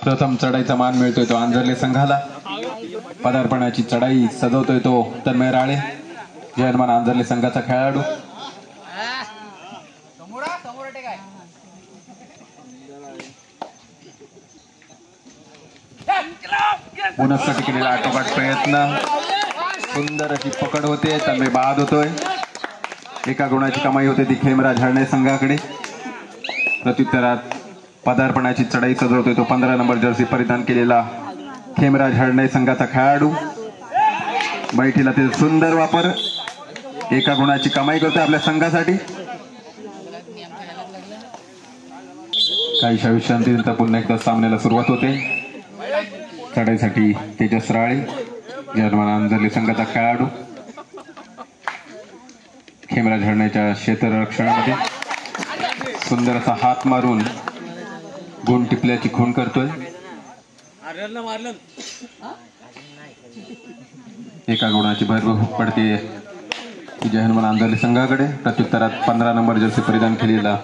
प्रथम चढाईचा मान मिळतोय तो आंजर्ले संघाला. पदार्पणाची चढाई सजवतोय तो तन्मय राळे, जयमान आंजर्ले संघाचा खेळाडू. बोनससाठी केलेला आटोकाट प्रयत्न, सुंदर अशी पकड होते, तन्मय बाद होतोय. एका गुणाची कमाई होते ती खेमराज हरणे संघाकडे. प्रत्युत्तरात पदार्पणाची चढाई सजवतोय तो 15 नंबर जर्सी परिधान केलेला खेमराज हरणे संघाचा खेळाडू. बैठीला ते सुंदर वापर, एका गुणाची कमाई करतोय आपल्या संघासाठी. काही विश्रांतीनंतर पुन्हा एकदा सामन्याला सुरुवात होते. चढाईसाठी तेजस राळे, जर्मन आंजर्ले संघाचा खेळाडू. खेमराज हरण्याच्या क्षेत्ररक्षणामध्ये सुंदर असा हात मारून गुण टिपल्याची खूण करतोय. एका गुणाची भर पडते जयहनुमान आंजर्ले संघाकडे. प्रत्युत्तरात 15 नंबर जर्सी परिधान केलेला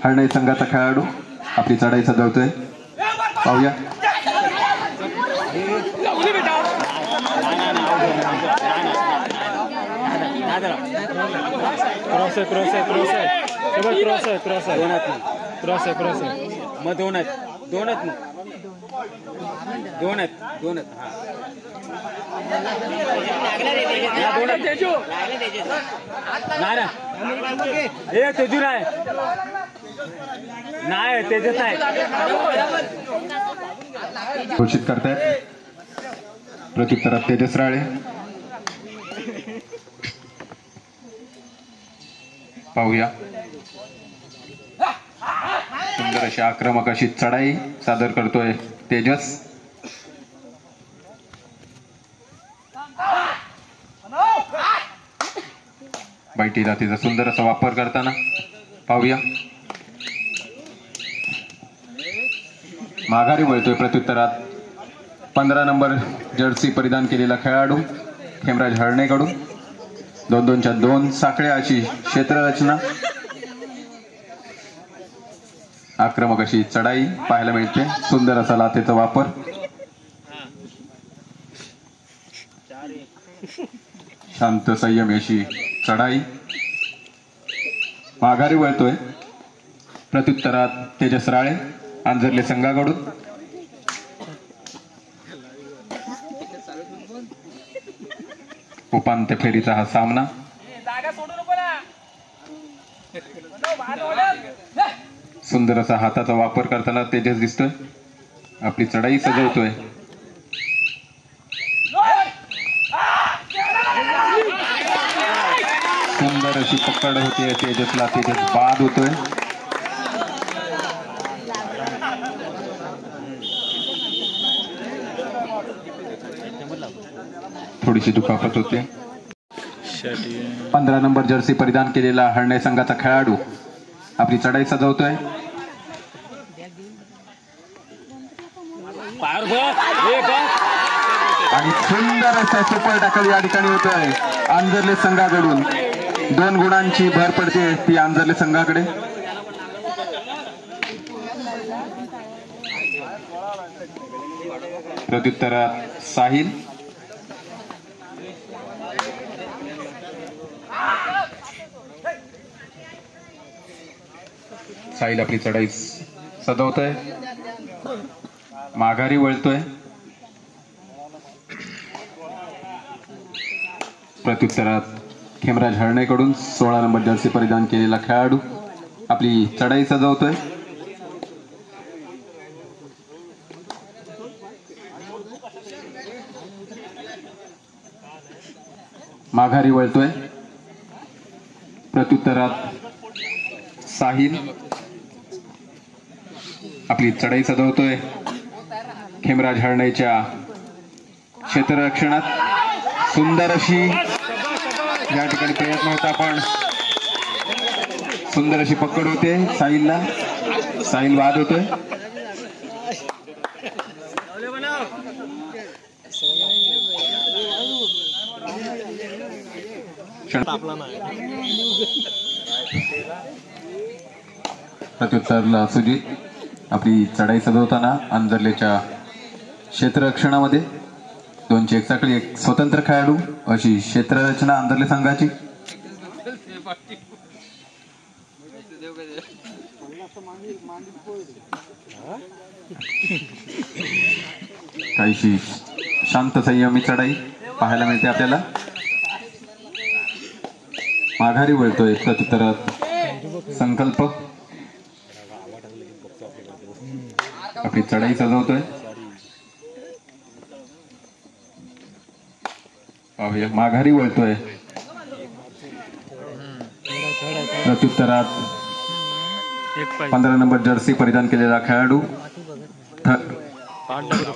हरणे संघाचा खेळाडू आपली चढाई सजवतोय. पाहूया. मग दोन आहेत तेजू नाही तेजस आहे घोषित करतायत. प्रत्युत्तरात तेजस राळे. पाहूया. सुंदर अशी आक्रमक अशी चढाई सादर करतोय तेजस. बैठीला तिचा सुंदर असा वापर करताना पाहूया. माघारी वळतोय प्रत्युत्तरात 15 नंबर जर्सी परिधान केलेला खेळाडू खेमराज हरणेकडून. 2-2च्या 2 साखळ्या अशी क्षेत्ररचना, आक्रमक अशी चढाई पाहायला मिळते. सुंदर असा लाथेचा वापर, शांत संयमी अशी चढाई. माघारी वळतोय प्रत्युत्तरात तेजस राळे आंजर्ले संघाकडून. उपांत्य फेरीचा हा सामना. सुंदर असा हाताचा वापर करताना तेजस दिसतोय, आपली चढाई सजवतोय. सुंदर अशी पकड होते तेजसला, तेजस बाद होतोय. थोडीशी दुखापत होते. 15 नंबर जर्सी परिधान केलेला हरणे संघाचा खेळाडू आपली चढाई सजवतोय. आणि सुंदर असा सुपर टॅकल या ठिकाणी होतोय आंजर्ले संघाकडून. 2 गुणांची भर पडते ती आंजर्ले संघाकडे. प्रत्युत्तरात साहिल. साहिल आपली चढाई सजवतोय, माघारी वळतोय. प्रत्युत्तरात खेमराज हरणेकडून 16 नंबर जर्सी परिधान केलेला खेळाडू आपली चढाई सजवतोय. माघारी वळतोय. प्रत्युत्तरात साहिल आपली चढाई सजवतोय. खेमराज हरणेच्या क्षेत्ररक्षणात सुंदर अशी या ठिकाणी प्रयत्न होता, पण सुंदर अशी पकड होते साहिलला. साहिल बाद होतोय. प्रत्युत्तरला सुजित. आपली चढाई सजवताना अंजरलेच्या क्षेत्ररक्षणामध्ये 2ची एक साखळी, एक स्वतंत्र खेळाडू अशी क्षेत्ररचना अंजरले संघाची. काहीशी शांत संयमी चढाई पाहायला मिळते आपल्याला. माघारी वळतोय प्रत्युत्तरात संकल्प. आपली चढाई सजवतोय. पाहूया माघारी वळतोय प्रत्युत्तरात 15 नंबर जर्सी परिधान केलेला खेळाडू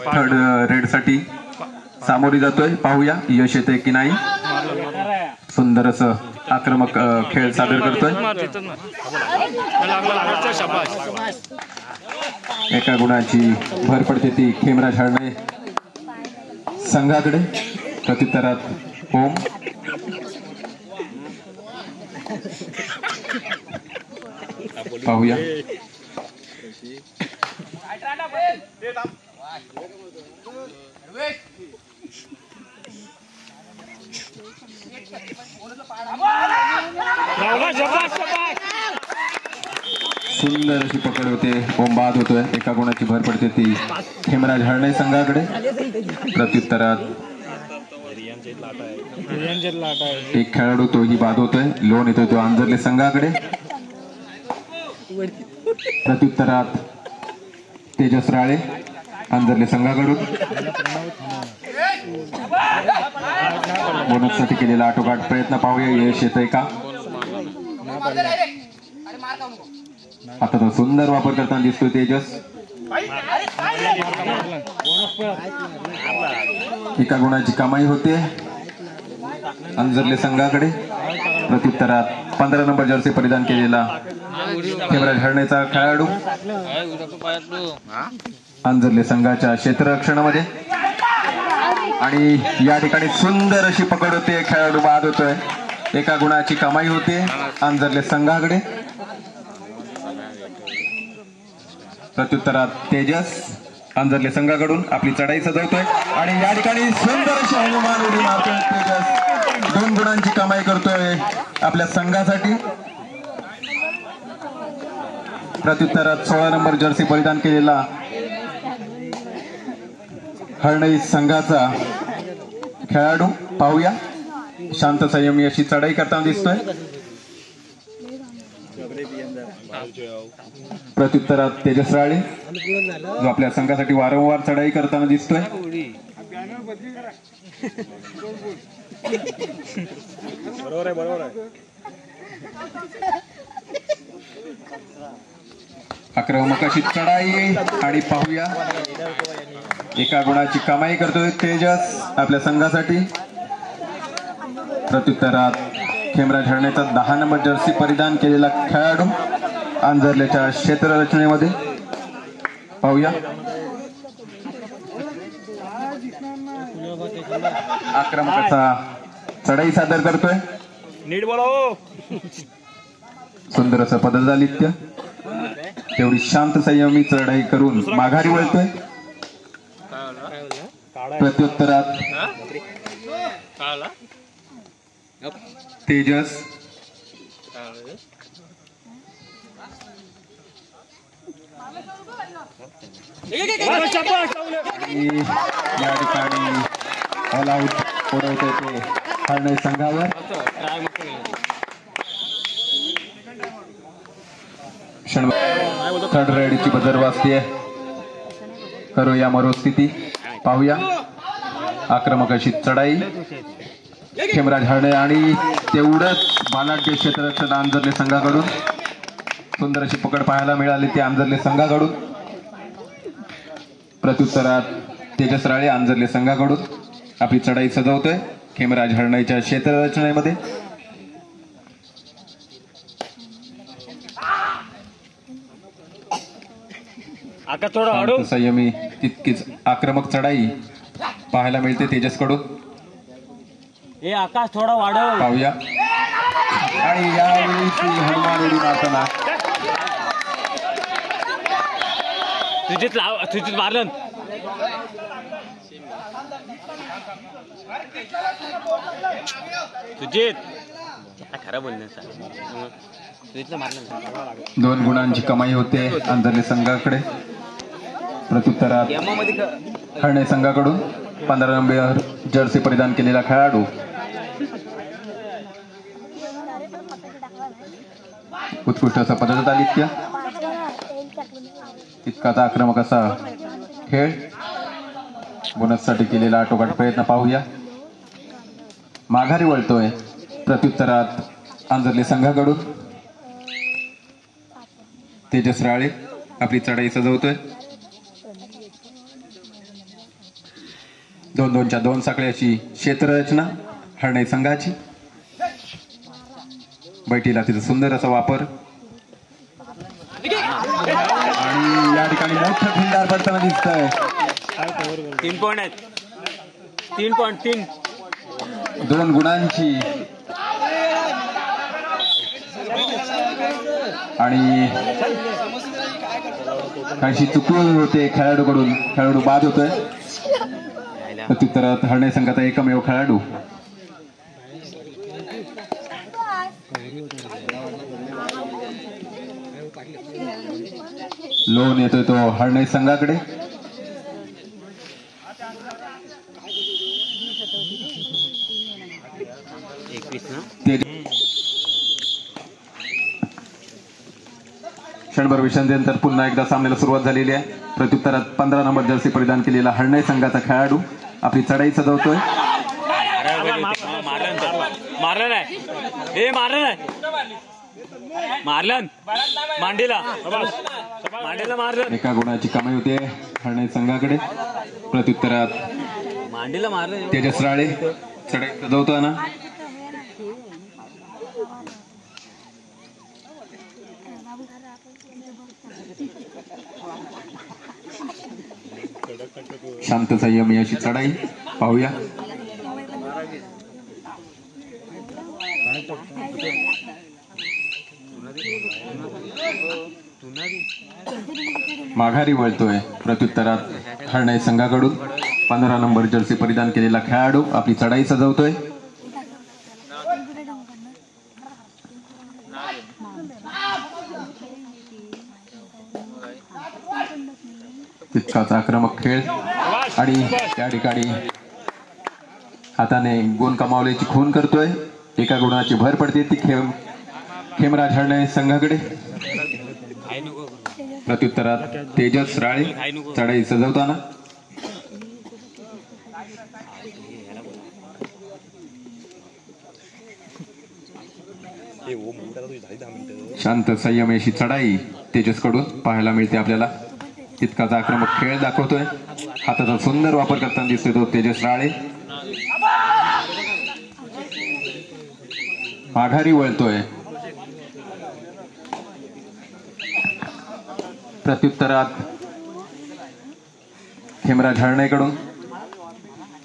थर्ड रेड साठी सामोरी जातोय. पाहूया यश येते की नाही. सुंदर असं आक्रमक खेळ सादर करतोय. एका गुणाची भर पडते ती खेमराज हरणे संघाकडे. प्रत्युत्तरात ओम. पाहूया सुंदर अशी पकड होते. ओम बाद होतोय. एका गुणाची भर पडते ती खेमराज हरणे संघाकडे. प्रत्युत्तरात एक खेळाडू तोही बाद होतोय. लोन येतोय तो अंजरले संघाकडे. प्रत्युत्तरात तेजस राळे अंजरले संघाकडून. बोनससाठी केलेला आटोकाट प्रयत्न पाहूया यश येतंय का. आता तो सुंदर वापर करताना दिसतोय तेजस. एका गुणाची कमाई होते अंजरले संघाकडे. प्रत्युत्तरात 15 नंबर जर्सी परिधान केलेला खेमराज हरणेचा खेळाडू अंजरले संघाच्या क्षेत्ररक्षणामध्ये. आणि या ठिकाणी सुंदर अशी पकड होते. खेळाडू बाद होतोय. एका गुणाची कमाई होते अंजरले संघाकडे. प्रत्युत्तरात तेजस अंजरले संघाकडून आपली चढाई सजवतोय. आणि या ठिकाणी सुंदर अशी हनुमान उडी मारतोय तेजस. 2 गुणांची कमाई करतोय आपल्या संघासाठी. प्रत्युत्तरात 16 नंबर जर्सी परिधान केलेला हरणे संघाचा खेळाडू पाहूया शांत संयमी अशी चढाई करताना दिसतोय. प्रत्युत्तरात तेजस राळे जो आपल्या संघासाठी वारंवार चढाई करताना दिसतोय. आक्रमक अशी चढाई. आणि पाहूया एका गुणाची कमाई करतोय तेजस आपल्या संघासाठी. प्रत्युत्तरात खेमराज हरणेचा 10 नंबर जर्सी परिधान केलेला खेळाडू अंजरलेच्या क्षेत्ररचनेमध्ये. पाहूया आक्रमकाचा चढाई सादर करतोय. सुंदर असं पदचालित्य. तेवढी शांत संयमी चढाई करून माघारी वळतोय. प्रत्युत्तरात तेजस या ठिकाणी ऑल आउट उडवतोय ते हरणे संघावर. थर्ड रेडीची बजर वाजतीये. करूया मरोस्थिती. पाहूया आक्रमक अशी चढाई खेमराज हरणे. आणि तेवढंच बालाढ्य क्षेत्ररक्षण अंजरले संघाकडून. सुंदर अशी पकड पाहायला मिळाली ती अंजरले संघाकडून. प्रत्युत्तरात तेजस राळे अंजरले संघाकडून आपली चढाई सजवतोय खेमराज हरणेच्या क्षेत्ररचनेमध्ये. संयमी तितकीच आक्रमक चढाई पाहायला मिळते तेजस कडून. आकाश थोडा वाढव. पाहूया. आणि यावेळी हनुमान उडी मारताना तुझीच मारलं तुझीत खरं बोलणं तुझीतलं मारलं 2 गुणांची कमाई होते अंधरले संघाकडे. प्रत्युत्तरात हरणे संघाकडून 15 नंबर जर्सी परिधान केलेला खेळाडू उत्कृष्ट असा पदचालित्य, तितकाच आक्रमक असा खेळ, बोनससाठी केलेला आटोकाट प्रयत्न पाहूया. माघारी वळतोय प्रत्युत्तरात अंजरले संघाकडून. तेजस राळे आपली चढाई सजवतोय. 2-2च्या 2 साखळ्याची क्षेत्ररचना हरणे संघाची. बैठीला तिचा सुंदर असा वापर आणि या ठिकाणी मोठं खिंडार पडताना दिसतंय. 3 पॉइंट आहेत. 3.3 2 गुणांची आणि काहीशी चुकून होते खेळाडूकडून. खेळाडू बाद होतोय. प्रत्युत्तरात हरणे संघाचा एकमेव खेळाडू लोन येतोय तो हरणे संघाकडे. क्षणभर विश्रांतीनंतर पुन्हा एकदा सामन्याला सुरुवात झालेली आहे. प्रत्युत्तरात 15 नंबर जर्सी परिधान केलेला हरणे संघाचा खेळाडू आपली चढाई सजवतोय. मारलं नाही हे मारलं नाही मारलं मांडीला मारलं. 1 गुणाची कमाई होते हरणे संघाकडे. प्रत्युत्तरात मांडीला मारलं तेजस राळे चढाई सजवताना शांत संयमी अशी चढाई पाहूया. माघारी वळतोय प्रत्युत्तरात हरणे संघाकडून 15 नंबर जर्सी परिधान केलेला खेळाडू आपली चढाई सजवतोय. तितकाच आक्रमक खेळ आणि त्या ठिकाणी हाताने गुण कमावल्याची खून करतोय. 1 गुणाची भर पडते ती खेमराज हरणे संघाकडे. प्रत्युत्तरात तेजस राळे चढाई सजवताना शांत संयमेशी चढाई तेजस कडून पाहायला मिळते आपल्याला. तितकाच आक्रमक खेळ दाखवतोय. हाताचा सुंदर वापर करताना दिसतोय तो तेजस राळे. माघारी वळतोय प्रत्युत्तरात खेमराज हरणेकडून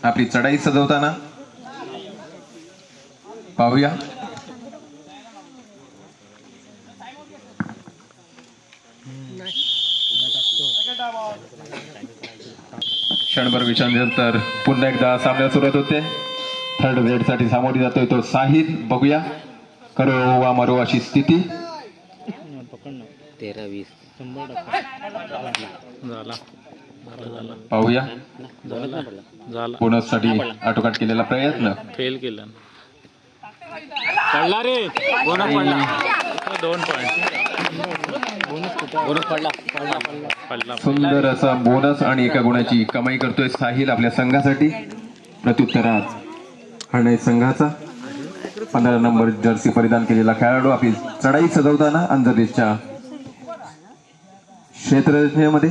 आपली चढाई सजवताना पाहूया. क्षणभर विश्रांतीनंतर पुन्हा एकदा सामन्याला सुरुवात होते. थर्ड ग्रेड साठी सामोरी जातोय तो साहिल. बघूया करो वा मरो अशी स्थिती. 13-20 पाहूया. बोनस साठी आटोकाट केलेला प्रयत्न फेल केला. पडला रे बोनस पडला. 2 पॉइंट बोनस पडला. सुंदर असा बोनस आणि 1 गुणाची कमाई करतोय साहिल आपल्या संघासाठी. प्रत्युत्तरात हरणे संघाचा 15 नंबर जर्सी परिधान केलेला खेळाडू आपली चढाई सजवताना अंधदेशच्या क्षेत्ररचनेमध्ये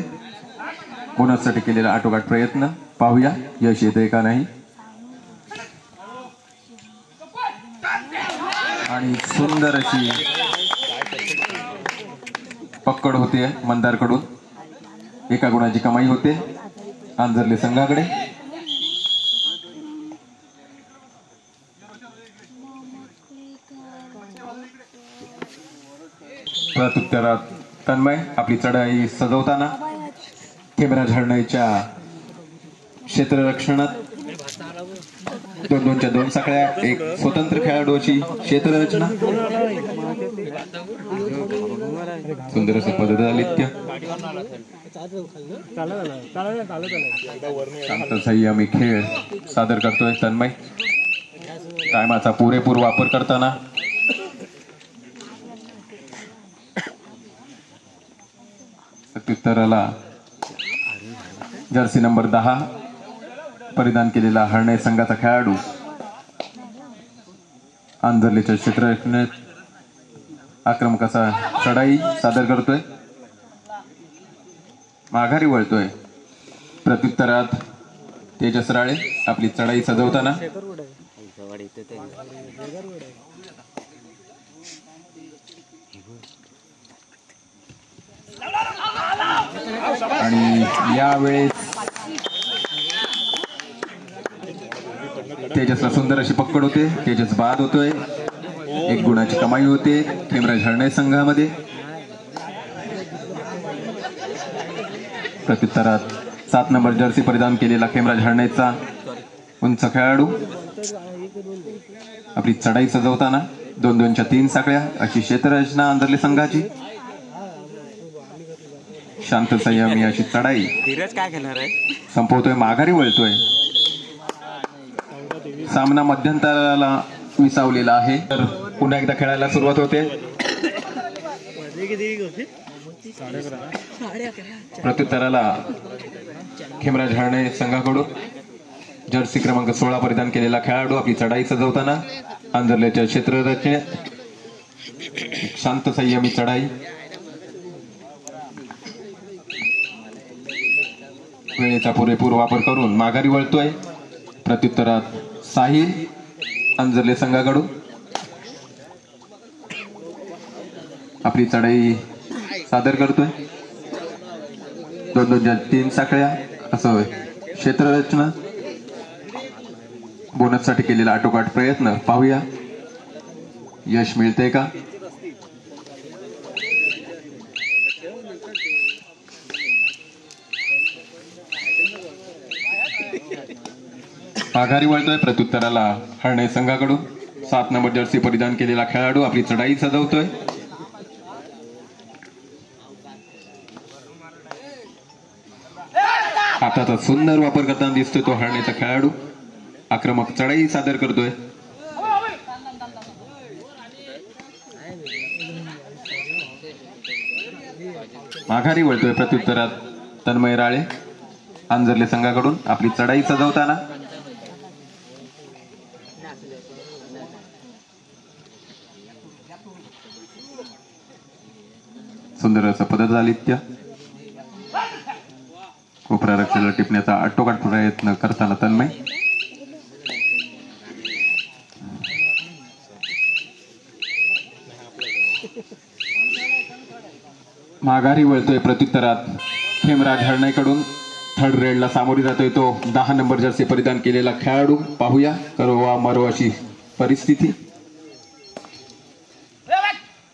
बोनससाठी केलेला आटोकाट प्रयत्न पाहूया यश येते का नाही. आणि सुंदर अशी पकड होते मंदारकडून. 1 गुणाची कमाई होते आंजर्ले संघाकडे. प्रत्युत्तरात तन्मय आपली चढाई सजवताना खेमराज हरणाईच्या क्षेत्ररक्षणात 2-2च्या 2 साखळ्या, एक स्वतंत्र खेळाडू अशी क्षेत्ररचना. सुंदर असं पददालित्य. शांत संयमी खेळ सादर करतोय तन्मय. टायमाचा पुरेपूर वापर करताना प्रत्युत्तराला जर्सी नंबर 10 परिधान केलेला हरणे संघाचा खेळाडू आंधरलेच्या क्षेत्ररक्षणात आक्रमक असा चढाई सादर करतोय. माघारी वळतोय. प्रत्युत्तरात तेजस राळे आपली चढाई सजवताना आणि यावेळेस तेजसला सुंदर अशी पकड होते. तेजस बाद होतोय. 1 गुणाची कमाई होते खेमराज हरणे संघामध्ये. प्रत्युत्तरात 7 नंबर जर्सी परिधान केलेला खेमराज हरणेचा उंच खेळाडू आपली चढाई सजवताना 2-2च्या 3 साखळ्या अशी क्षेत्ररचना आंधरले संघाची. शांत संयमी अशी चढाई संपवतोय. माघारी वळतोय. सामना मध्यंतराला विसावलेला आहे. तर पुन्हा एकदा खेळायला सुरुवात होते. प्रत्युत्तराला खेमराज हरणे संघाकडून जर्सी क्रमांक 16 परिधान केलेला खेळाडू आपली चढाई सजवताना आंधरलेच्या क्षेत्ररचनेत शांत संयमी चढाई. वेळेचा पुरेपूर वापर करून माघारी वळतोय. प्रत्युत्तरात साहिल अंजरले संघाकडून आपली चढाई सादर करतोय. 2-2च्या 3 साखळ्या असं क्षेत्ररचना. बोनससाठी केलेला आटोकाट प्रयत्न पाहूया यश मिळते का. माघारी वळतोय. प्रत्युत्तराला हरणे संघाकडून 7 नंबर जर्सी परिधान केलेला खेळाडू आपली चढाई सजवतोय. हाताचा सुंदर वापर करताना दिसतोय तो हरण्याचा खेळाडू. आक्रमक चढाई सादर करतोय. माघारी वळतोय. प्रत्युत्तरात तन्मय राळे आंजरले संघाकडून आपली चढाई सजवताना सुंदर असं पददालित्य. कोपरा रक्षेला टिपण्याचा आटोकाट प्रयत्न करताना तन्मय. माघारी वळतोय. प्रत्युत्तरात खेमराज हरणाईकडून थर्ड रेडला सामोरी जातोय तो 10 नंबर जर्सी परिधान केलेला खेळाडू. पाहूया करो वा मरो अशी परिस्थिती.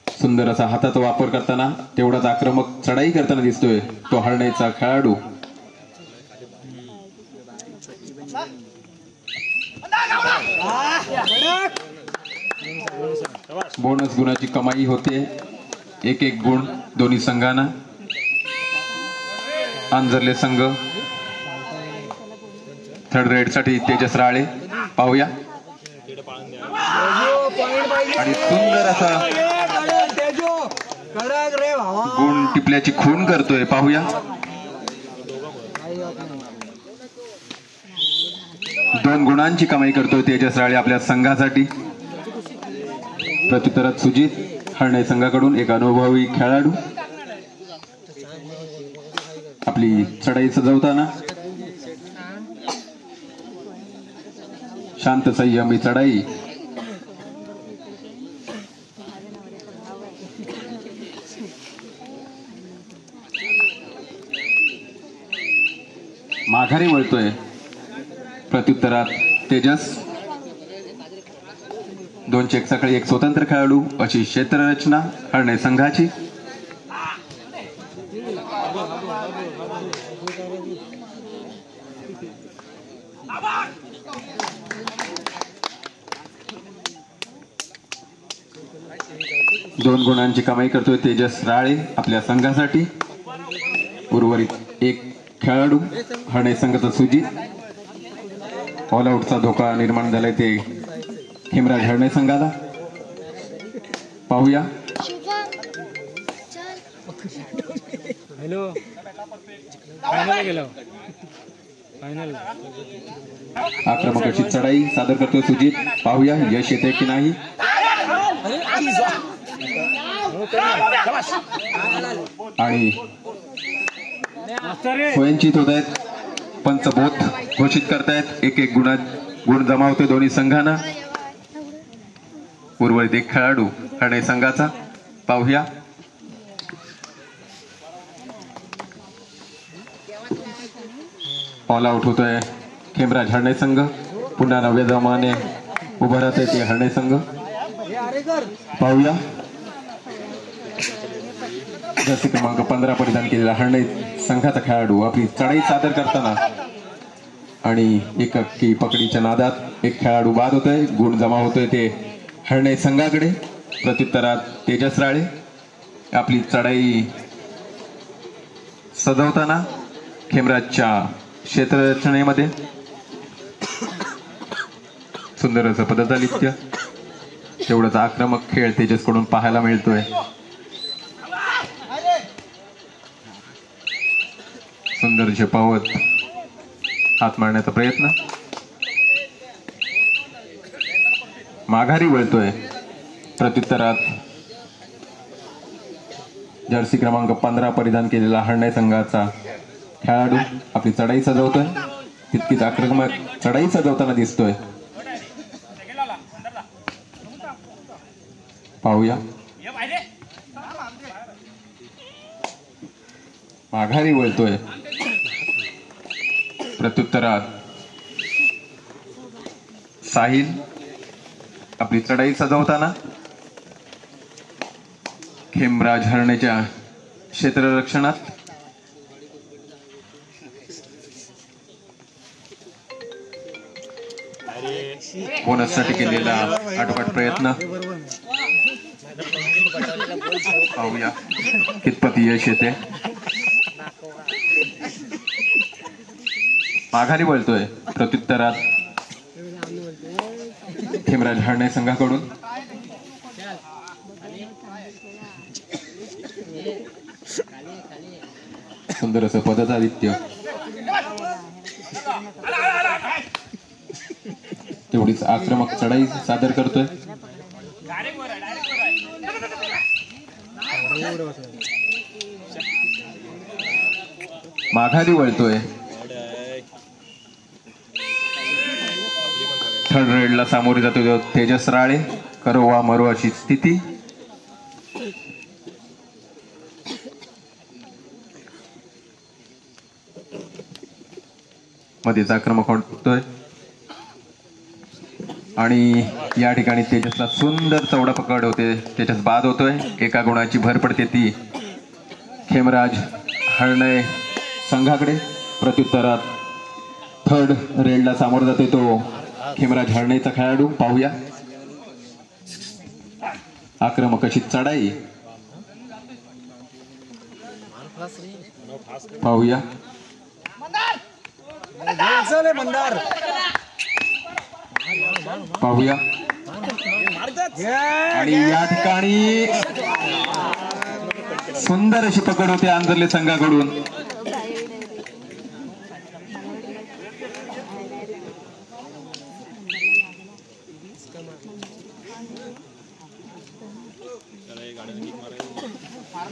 सुंदर असा हाताचा वापर करताना तेवढाच आक्रमक चढाई करताना दिसतोय तो हरण्याचा खेळाडू. बोनस गुणाची कमाई होते. 1-1 गुण दोन्ही संघांना. आंजरले संघ थर्ड रेड साठी तेजस राळे. पाहूया आणि सुंदर असा गुण टिपल्याची खून करतोय. पाहूया 2 गुणांची कमाई करतोय तेजस राळे आपल्या संघासाठी. प्रत्युत्तरात सुजित हरणे संघाकडून एक अनुभवी खेळाडू आपली चढाई सजवताना शांत संयमी चढाई. माघारी वळतोय. प्रत्युत्तरात तेजस 2 चेक सकाळी एक स्वतंत्र खेळाडू अशी क्षेत्ररचना हरणे संघाची. दोन गुणांची कमाई करतोय तेजस राळे आपल्या संघासाठी. उर्वरित एक खेळाडू हरणे संघाचा सुजित. ऑल आउटचा धोका निर्माण झालाय ते हेमराज हरणे संघाला. पाहूया हॅलो फायनल गेलो फायनल. आक्रमक अशी चढाई सादर करतोय सुजित. पाहूया यश येते की नाही. आणि स्वयंचित होत आहेत. पंचबोध घोषित करतायत. एक एक गुण जमा होते दोन्ही संघांना. उर्वरित एक खेळाडू हरणे संघाचा. पाहूया ऑल आउट होतोय खेमराज हरणे संघ. पुन्हा नव्या जमाने उभं राहत आहे ते हरणे संघ. पाहूया जर्सी क्रमांक 15 परिधान केलेला हरणे संघाचा खेळाडू आपली चढाई सादर करताना आणि एकाकी पकडीच्या नादात एक खेळाडू बाद होतोय. गुण जमा होतोय ते हरणे संघाकडे. प्रत्युत्तरात तेजस राळे आपली चढाई सजवताना खेमराजच्या क्षेत्ररचनेमध्ये सुंदर असं पदचालित्य. तेवढाच आक्रमक खेळ तेजसकडून पाहायला मिळतोय. सुंदर झेपावत हात मारण्याचा प्रयत्न. माघारी वळतोय. प्रत्युत्तरात जर्सी क्रमांक 15 परिधान केलेला हरणे संघाचा खेळाडू आपली चढाई सजवतोय. तितकीच आक्रमक चढाई सजवताना दिसतोय. पाहूया माघारी वळतोय. प्रत्युत्तरात साहिल आपली चढाई सजवताना खेमराज हरणेच्या क्षेत्ररक्षणात. बोनससाठी केलेला आटोकाट प्रयत्न. पाहूया कितपत यश येते. माघारी वळतोय. प्रत्युत्तरात खेमराज हरणे संघाकडून सुंदर असं पदचालित्य. तेवढीच आक्रमक चढाई सादर करतोय. माघारी वळतोय. थर्ड रेडला सामोरे जातो तेजस राळे. करो वा मरो अशी स्थिती. मध्येच आक्रमक होतोय आणि या ठिकाणी तेजसला सुंदर चौडा पकड होते. तेजस बाद होतोय. एका गुणाची भर पडते ती खेमराज हरणे संघाकडे. प्रत्युत्तरात थर्ड रेडला सामोरं जाते तो खेमराज हरणेचा खेळाडू. पाहूया आक्रमक अशी चढाई. पाहूया पाहूया आणि या ठिकाणी सुंदर अशी पकड होते आंजर्ले संघाकडून.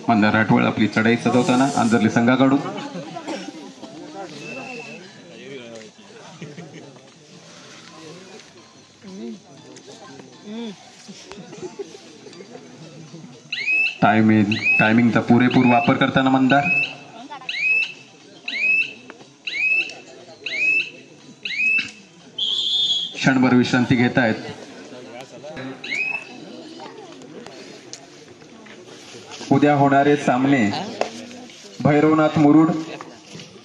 मंदार राठवळ आपली चढाई सजवताना आंजर्ले संघाकडून. टायमिंगचा पुरेपूर वापर करताना मंदार. क्षणभर विश्रांती घेत आहेत. उद्या होणारे सामने भैरवनाथ मुरुड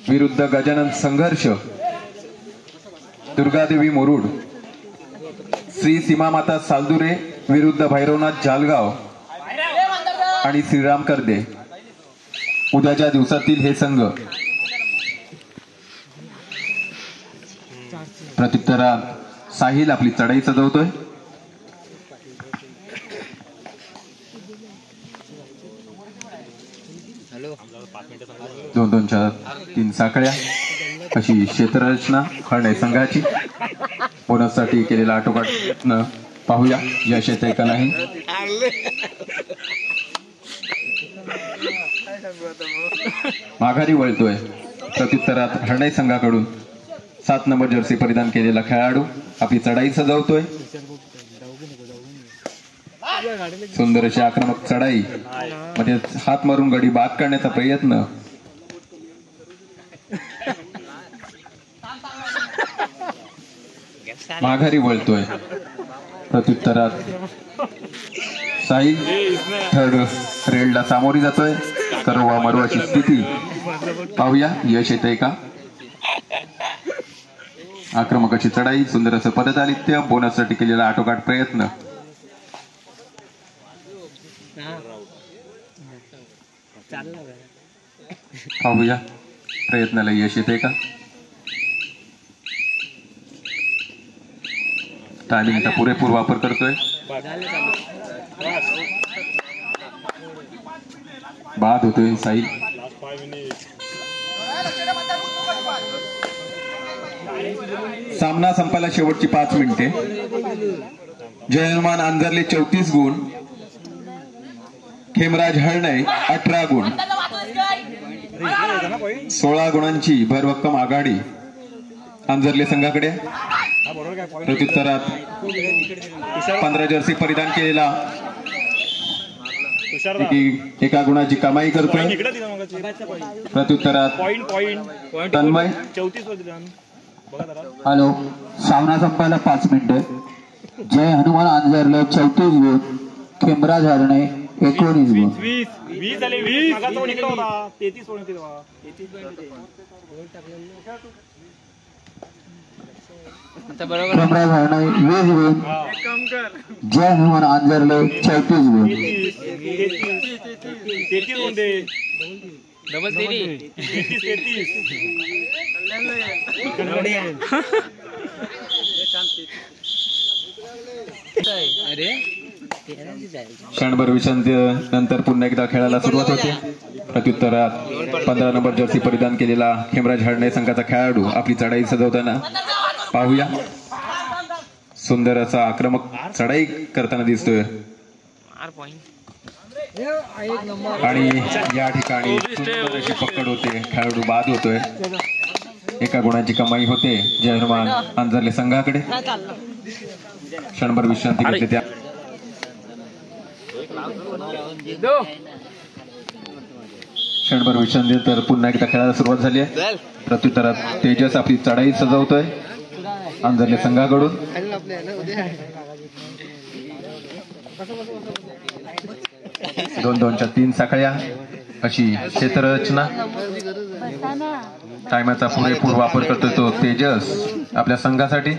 विरुद्ध गजानन संघर्ष, दुर्गादेवी मुरुड, श्री सीमामाता सालदुरे विरुद्ध भैरवनाथ जालगाव आणि श्रीराम कर्दे. उद्याच्या दिवसातील हे संघ प्रत्युत्तरात साहिल आपली चढाई सजवतोय. दोन 2-4-3 साखळ्या अशी क्षेत्ररचना हरणे संघाची. बोनससाठी केलेला आटोकाट पाहूया यश येते का नाही. माघारी वळतोय प्रत्युत्तरात हरणे संघाकडून 7 नंबर जर्सी परिधान केलेला खेळाडू आपली चढाई सजवतोय. सुंदर अशी आक्रमक चढाई मध्ये हात मारून गडी बाद करण्याचा प्रयत्न. माघारी वळतोय प्रत्युत्तरात साहिल थर्ड रेडला सामोरी जातोय. करवा मरवाची स्थिती पाहूया यश येतंय का. आक्रमक अशी चढाई, सुंदर असं पदतालित्य, बोनससाठी केलेला आटोकाट प्रयत्न. पाहूया प्रयत्नाला यश येते का. टायमिंगचा पुरेपूर वापर करतोय. बाद होतोय साहिल. सामना संपायला शेवटची 5 मिनिटे. जय हनुमान अंजरले 34 गुण, खेमराज हरणे 18 गुण. 16 गुणांची भरभक्कम आघाडी अंजरले संघाकडे. प्रत्युत्तरात 15 जर्सी परिधान केलेला एका गुणाची कमाई करतोय. प्रत्युत्तरात तन्मय. हॅलो, सामना संपायला 5 मिनिटे. जय हनुमान अंजरले 34 गुण, खेमराज हरणे 19 गुण. खेमराज हरणे 20 गुण, जय हनुमान अंजरले 34 गुण. क्षणभर विश्रांती नंतर पुन्हा एकदा खेळाला सुरुवात होते. प्रत्युत्तरात 15 नंबर जर्सी परिधान केलेला खेमराज हरणे संघाचा खेळाडू आपली चढाई सजवताना पाहूया. सुंदर असा आक्रमक चढाई करताना दिसतोय आणि या ठिकाणी सुंदर अशी पकड होते. खेळाडू बाद होतोय. एका गुणाची कमाई होते जय हनुमान अंजरले संघाकडे. क्षणभर विश्रांती घेतली. त्या क्षणभर विश्रांती तर पुन्हा एकदा खेळायला सुरुवात झाली आहे. प्रत्युत्तरात तेजस आपली चढाई सजवतोय अंजरले संघाकडून. 2-2-3 साखळ्या अशी क्षेत्ररचना. टायमाचा पुरेपूर वापर करतोय तो तेजस आपल्या संघासाठी.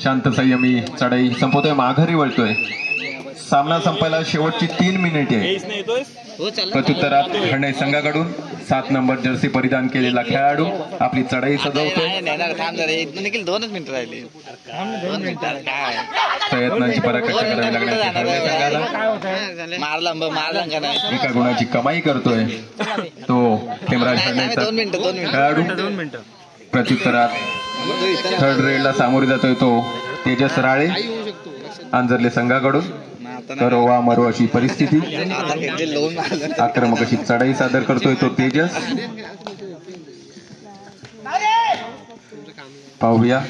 शांत संयमी चढाई संपवतोय. माघारी वळतोय. सामना संपायला शेवटची 3 मिनिटे. प्रत्युत्तरात हरणे संघाकडून 7 नंबर जर्सी परिधान केलेला खेळाडू आपली चढाई सजवतोय. प्रयत्नांची पराकाष्ठा करावी लागण्याची एका गुणाची कमाई करतोय तो खेमराज हरणे खेळाडू. प्रत्युत्तरात थर्ड रेडला सामोरे जातोय तो तेजस राळे अंजरले संघाकडून. करोवा मरो अशी परिस्थिती. आक्रमक अशी चढाई सादर करतोय तो तेजस. पाहूया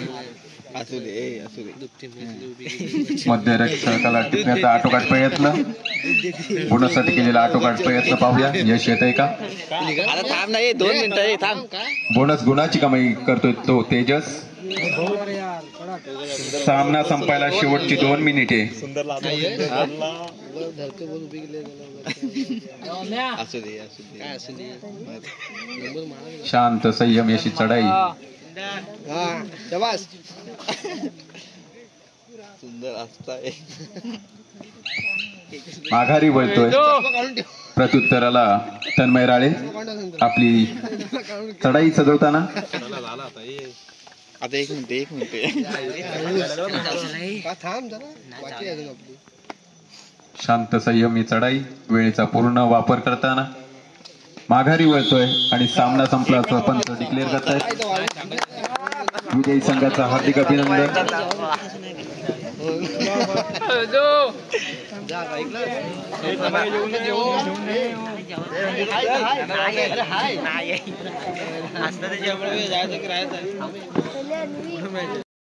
मध्यरक्षकाला टिपण्याचा आटोकाट प्रयत्न. बोनससाठी केलेला आटोकाट प्रयत्न पाहूया यश येत आहे का. बोनस गुणाची कमाई करतोय तो तेजस. सामना संपायला शेवटची 2 मिनिटे. शांत संयम अशी चढाई. माघारी वळतोय. प्रत्युत्तराला तन्मय राळे. आपली चढाई सजवताना आता एक मिनिट शांत संयमी चढाई वेळेचा पूर्ण वापर करताना माघारी वळतोय आणि सामना संपला असं पंच डिक्लेअर करतायत. विजयी संघाचं हार्दिक अभिनंदन.